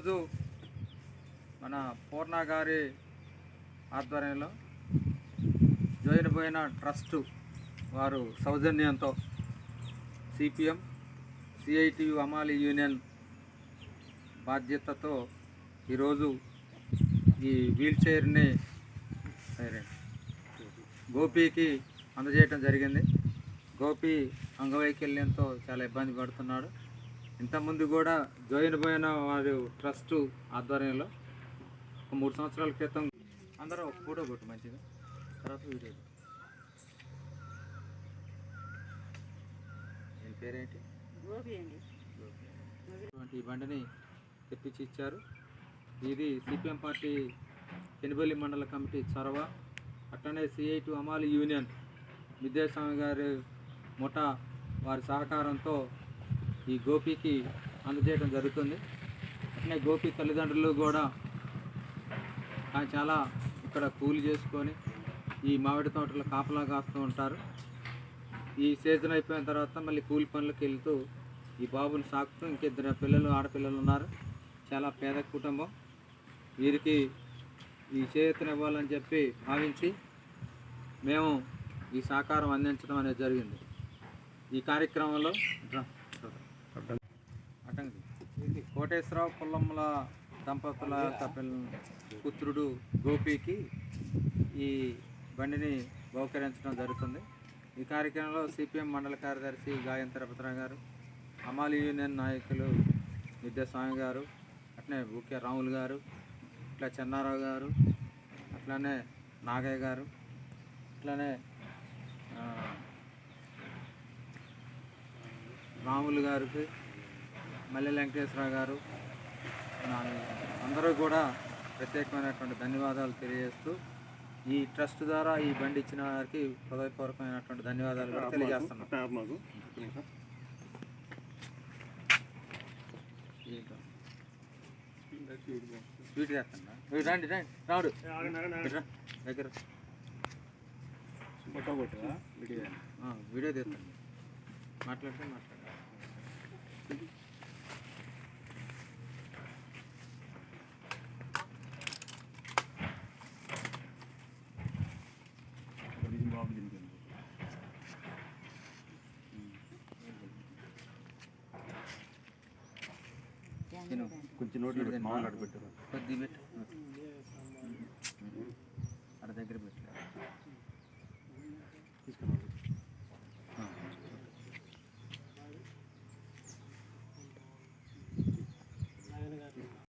ఈరోజు మన పూర్ణ గారి ఆధ్వర్యంలో జోయినబోయిన ట్రస్ట్ వారు సౌజన్యంతో సిపిఎం సిఐటియు అమాలి యూనియన్ బాధ్యతతో ఈరోజు ఈ వీల్ చైర్ని గోపికి అందజేయటం జరిగింది. గోపి అంగవైకల్యంతో చాలా ఇబ్బంది పడుతున్నాడు. ఇంతకుముందు కూడా జోయినబోయిన వారి ట్రస్ట్ ఆధ్వర్యంలో ఒక 3 సంవత్సరాల క్రితం అందరూ ఒక ఫోటో కొట్టు మంచిగా, తర్వాత వీడియో. దీని పేరేంటి? గోపి అండి. ఈ బండిని తెప్పించి ఇచ్చారు. ఇది సిపిఎం పార్టీ ఎనిబెల్లి మండల కమిటీ చొరవ, అట్లనే సిఐటియు అమాలి యూనియన్ విద్యాస్వామి గారి ముఠా వారి సహకారంతో ఈ గోపికి అందజేయడం జరుగుతుంది. అట్లనే గోపి తల్లిదండ్రులు కూడా చాలా ఇక్కడ కూలి చేసుకొని ఈ మామిడి తోటలో కాపలా కాస్తూ ఉంటారు. ఈ సీజన్ అయిపోయిన తర్వాత మళ్ళీ కూలి పనులకు వెళ్తూ ఈ బాబుని సాకుతూ ఇంకిద్దరు పిల్లలు ఆడపిల్లలు ఉన్నారు. చాలా పేద కుటుంబం. వీరికి ఈ చేయూతనివ్వాలని చెప్పి భావించి మేము ఈ సహకారం అందించడం అనేది జరిగింది. ఈ కార్యక్రమంలో కోటేశ్వరరావు పుల్లమ్మల దంపతుల పుత్రుడు గోపికి ఈ బండిని బహుకరించడం జరుగుతుంది. ఈ కార్యక్రమంలో సిపిఎం మండల కార్యదర్శి గాయం తిరుపతిరావు గారు, అమాలి యూనియన్ నాయకులు విద్యాస్వామి గారు, అట్లనే బుకే రాములు గారు, ఇట్లా చెన్నారావు గారు, అట్లనే నాగయ్య గారు, అట్లనే రాములు గారికి, మల్లె వెంకటేశ్వరరావు గారు, అందరూ కూడా ప్రత్యేకమైనటువంటి ధన్యవాదాలు తెలియజేస్తూ ఈ ట్రస్ట్ ద్వారా ఈ బండి ఇచ్చిన వారికి హృదయపూర్వకమైనటువంటి ధన్యవాదాలు కూడా తెలియజేస్తున్నాం. స్వీట్ చేస్తున్నా రండి రండి రాడు దగ్గర వీడియో తీస్తాను. మాట్లాడితే కొంచెం నోట్లో పెట్టు, కొద్ది పెట్టు, అక్కడ దగ్గర పెట్టు.